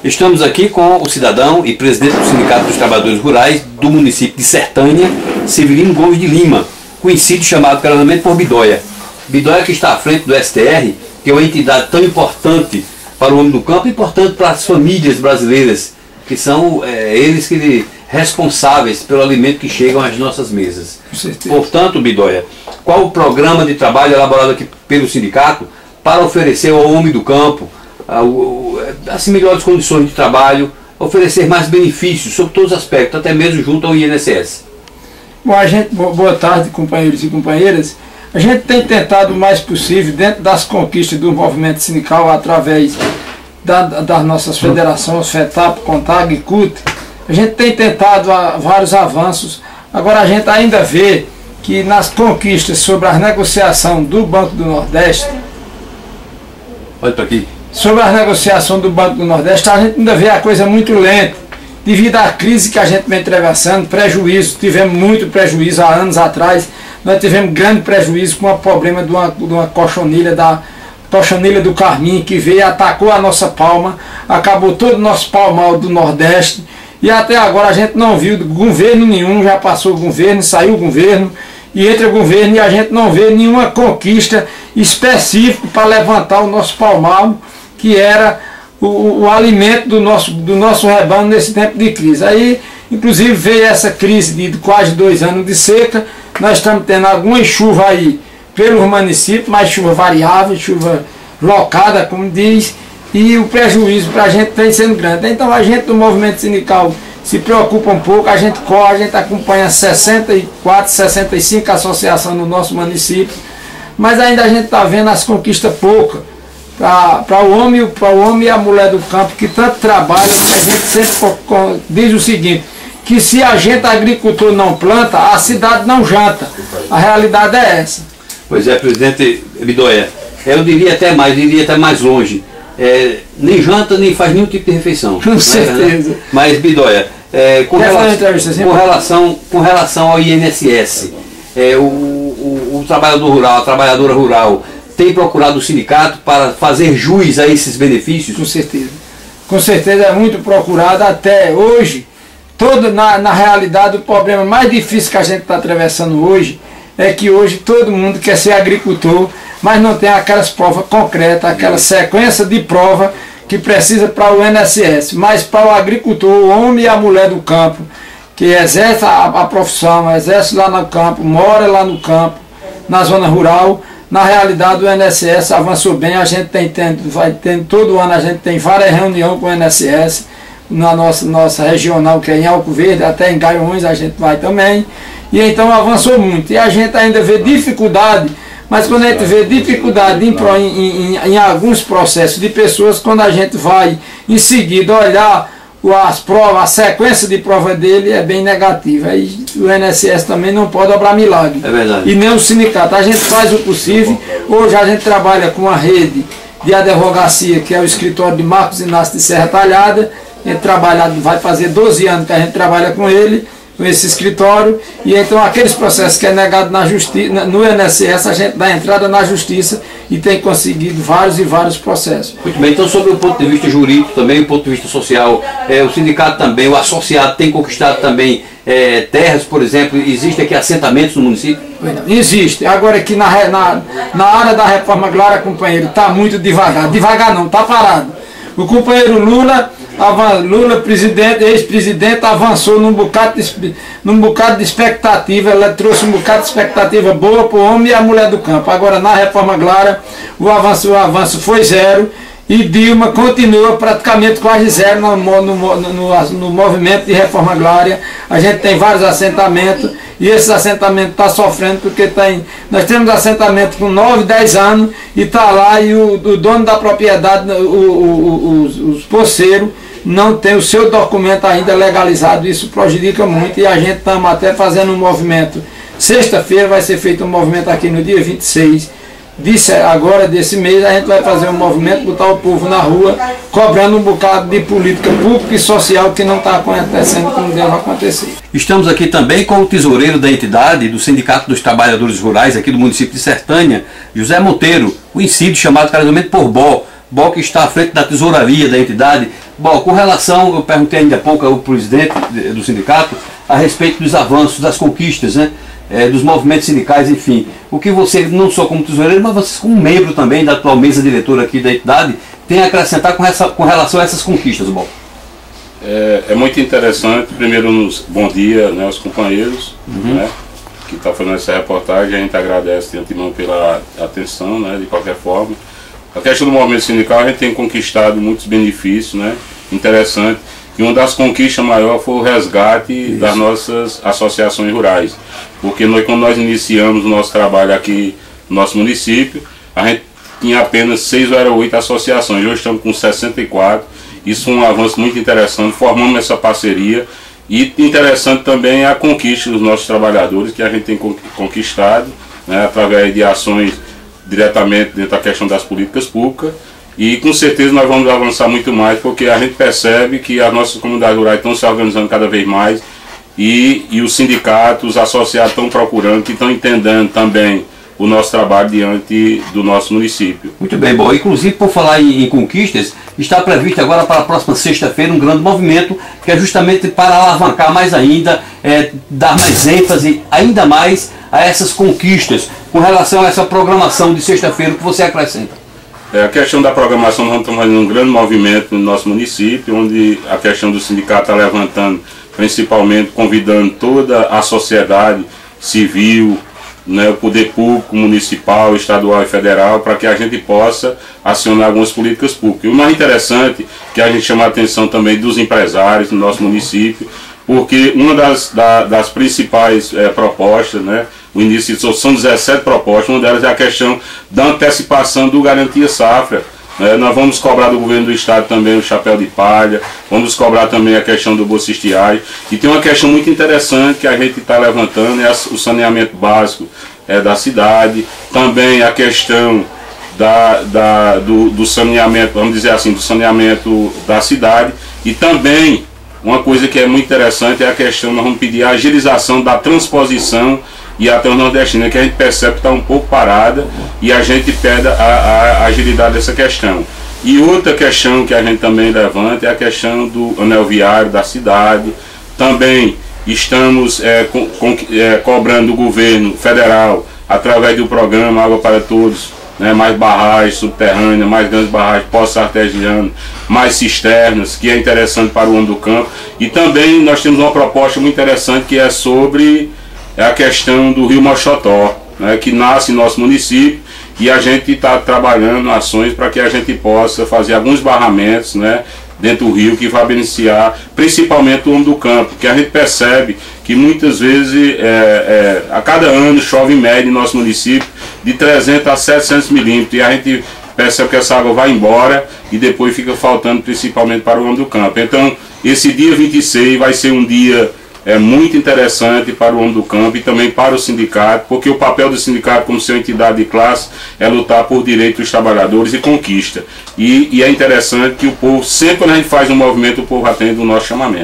Estamos aqui com o cidadão e presidente do Sindicato dos Trabalhadores Rurais do município de Sertânia, Severino Gomes de Lima, conhecido chamado carinhosamente por Bidóia. Bidóia que está à frente do STR, que é uma entidade tão importante para o homem do campo, importante para as famílias brasileiras, que são eles que responsáveis pelo alimento que chegam às nossas mesas. Portanto, Bidóia, qual o programa de trabalho elaborado aqui pelo sindicato para oferecer ao homem do campo as melhores condições de trabalho, oferecer mais benefícios sobre todos os aspectos, até mesmo junto ao INSS? Bom, boa tarde, companheiros e companheiras. A gente tem tentado o mais possível, dentro das conquistas do movimento sindical, através das nossas federações, FETAP, CONTAG e CUT, a gente tem tentado vários avanços. Agora a gente ainda vê que nas conquistas sobre a negociação do Banco do Nordeste, olha para aqui. Sobre a negociação do Banco do Nordeste, a gente ainda vê a coisa muito lenta, devido à crise que a gente vem atravessando, prejuízo, tivemos muito prejuízo há anos atrás, nós tivemos grande prejuízo com o problema de uma cochonilha, da cochonilha do Carmim, que veio e atacou a nossa palma, acabou todo o nosso palmal do Nordeste, e até agora a gente não viu governo nenhum, já passou o governo, saiu o governo, e entra o governo e a gente não vê nenhuma conquista específica para levantar o nosso palmal, que era o alimento do nosso rebanho nesse tempo de crise. Aí, inclusive, veio essa crise de quase 2 anos de seca, nós estamos tendo alguma chuva aí pelos municípios, mas chuva variável, chuva locada, como diz, e o prejuízo para a gente vem sendo grande. Então a gente do movimento sindical se preocupa um pouco, a gente corre, a gente acompanha 64, 65 associações no nosso município, mas ainda a gente está vendo as conquistas poucas para o homem e a mulher do campo que tanto trabalham, que a gente sempre diz o seguinte, que se a gente agricultor não planta, a cidade não janta. A realidade é essa. Pois é, presidente Bidóia, eu diria até mais longe. Nem janta, nem faz nenhum tipo de refeição. Com certeza. Mas Bidóia, com relação ao INSS, o trabalhador rural, a trabalhadora rural, tem procurado o sindicato para fazer jus a esses benefícios? Com certeza. Com certeza é muito procurado até hoje. Na realidade, o problema mais difícil que a gente está atravessando hoje é que hoje todo mundo quer ser agricultor, mas não tem aquelas provas concretas, aquela sequência de prova que precisa para o INSS. Mas para o agricultor, o homem e a mulher do campo, que exerce a profissão, exerce lá no campo, mora lá no campo, na zona rural, na realidade o INSS avançou bem, a gente vai tendo todo ano, a gente tem várias reuniões com o INSS, na nossa regional, que é em Arco Verde, até em Gaiões a gente vai também, e então avançou muito. E a gente ainda vê dificuldade, mas quando a gente vê dificuldade em alguns processos de pessoas, quando a gente vai em seguida olhar as provas, a sequência de prova dele é bem negativa. Aí o INSS também não pode obrar milagre. É verdade. E nem o sindicato. A gente faz o possível. Hoje a gente trabalha com a rede de advocacia, que é o escritório de Marcos Inácio de Serra Talhada. A gente trabalha, vai fazer 12 anos que a gente trabalha com ele, com esse escritório, e então aqueles processos que é negado na justiça, no INSS, a gente dá entrada na justiça e tem conseguido vários e vários processos. Muito bem, então sobre o ponto de vista jurídico também, o ponto de vista social, o sindicato também, o associado tem conquistado também terras, por exemplo, existem aqui assentamentos no município? Existe, agora aqui na área da reforma agrária, companheiro, está muito devagar não, está parado. O companheiro Lula, presidente, ex-presidente, avançou num bocado de expectativa, ela trouxe um bocado de expectativa boa para o homem e a mulher do campo. Agora na reforma agrária o avanço foi zero e Dilma continua praticamente quase zero no movimento de reforma agrária. A gente tem vários assentamentos e esses assentamentos estão sofrendo porque nós temos assentamento com 9, 10 anos e está lá e o dono da propriedade, os poceiros, não tem o seu documento ainda legalizado. Isso prejudica muito e a gente estamos até fazendo um movimento. Sexta-feira vai ser feito um movimento aqui no dia 26 agora desse mês, a gente vai fazer um movimento, botar o povo na rua, cobrando um bocado de política pública e social que não está acontecendo como deve acontecer. Estamos aqui também com o tesoureiro da entidade, do Sindicato dos Trabalhadores Rurais aqui do município de Sertânia, José Monteiro, conhecido, chamado carinhosamente por Bó, que está à frente da tesouraria da entidade. Bom, com relação, eu perguntei ainda há pouco ao presidente do sindicato a respeito dos avanços, das conquistas, né? Dos movimentos sindicais, enfim. O que você, não só como tesoureiro, mas você como membro também da atual mesa diretora aqui da entidade, tem a acrescentar com relação a essas conquistas, Bob? É muito interessante. Primeiro, bom dia, né, aos companheiros, né, que estão fazendo essa reportagem. A gente agradece de antemão pela atenção, né, de qualquer forma. A questão do movimento sindical, a gente tem conquistado muitos benefícios, né, interessante. E uma das conquistas maiores foi o resgate das nossas associações rurais. Porque quando nós iniciamos o nosso trabalho aqui no nosso município, a gente tinha apenas 6 ou 8 associações. Hoje estamos com 64. Isso é um avanço muito interessante. Formamos essa parceria. E interessante também a conquista dos nossos trabalhadores, que a gente tem conquistado, né, através de ações diretamente dentro da questão das políticas públicas. E com certeza nós vamos avançar muito mais, porque a gente percebe que as nossas comunidades rurais estão se organizando cada vez mais e os sindicatos, os associados estão procurando, que estão entendendo também o nosso trabalho diante do nosso município. Muito bem, bom. Inclusive, por falar em conquistas, está previsto agora para a próxima sexta-feira um grande movimento, que é justamente para alavancar mais ainda, dar mais ênfase ainda mais a essas conquistas, com relação a essa programação de sexta-feira que você acrescenta. A questão da programação, nós estamos fazendo um grande movimento no nosso município, onde a questão do sindicato está levantando, principalmente convidando toda a sociedade civil, né, o poder público, municipal, estadual e federal, para que a gente possa acionar algumas políticas públicas. E o mais interessante, que a gente chama a atenção também dos empresários no nosso município, porque uma das principais propostas, né, o início são 17 propostas, uma delas é a questão da antecipação do Garantia Safra. Nós vamos cobrar do governo do estado também o chapéu de palha, vamos cobrar também a questão do Bolsa Estiagem. E tem uma questão muito interessante que a gente está levantando, é o saneamento básico da cidade, também a questão do saneamento, vamos dizer assim, do saneamento da cidade, e também uma coisa que é muito interessante é a questão, nós vamos pedir a agilização da transposição e a transnordestina, que a gente percebe que está um pouco parada, e a gente pede a agilidade dessa questão. E outra questão que a gente também levanta é a questão do anel viário da cidade. Também estamos cobrando do governo federal, através do programa Água para Todos, né, mais barragens subterrâneas, mais grandes barragens, poços artesianos, mais cisternas, que é interessante para o homem do campo. E também nós temos uma proposta muito interessante, que é sobre a questão do rio Mochotó, né, que nasce em nosso município, e a gente está trabalhando ações para que a gente possa fazer alguns barramentos, né, dentro do rio, que vai beneficiar principalmente o homem do campo, que a gente percebe que muitas vezes a cada ano chove em média em nosso município de 300 a 700 milímetros, e a gente percebe que essa água vai embora e depois fica faltando principalmente para o homem do campo. Então esse dia 26 vai ser um dia muito interessante para o homem do campo e também para o sindicato, porque o papel do sindicato, como sua entidade de classe, é lutar por direitos dos trabalhadores e conquista. E é interessante que o povo, sempre quando a gente faz um movimento, o povo atende o nosso chamamento.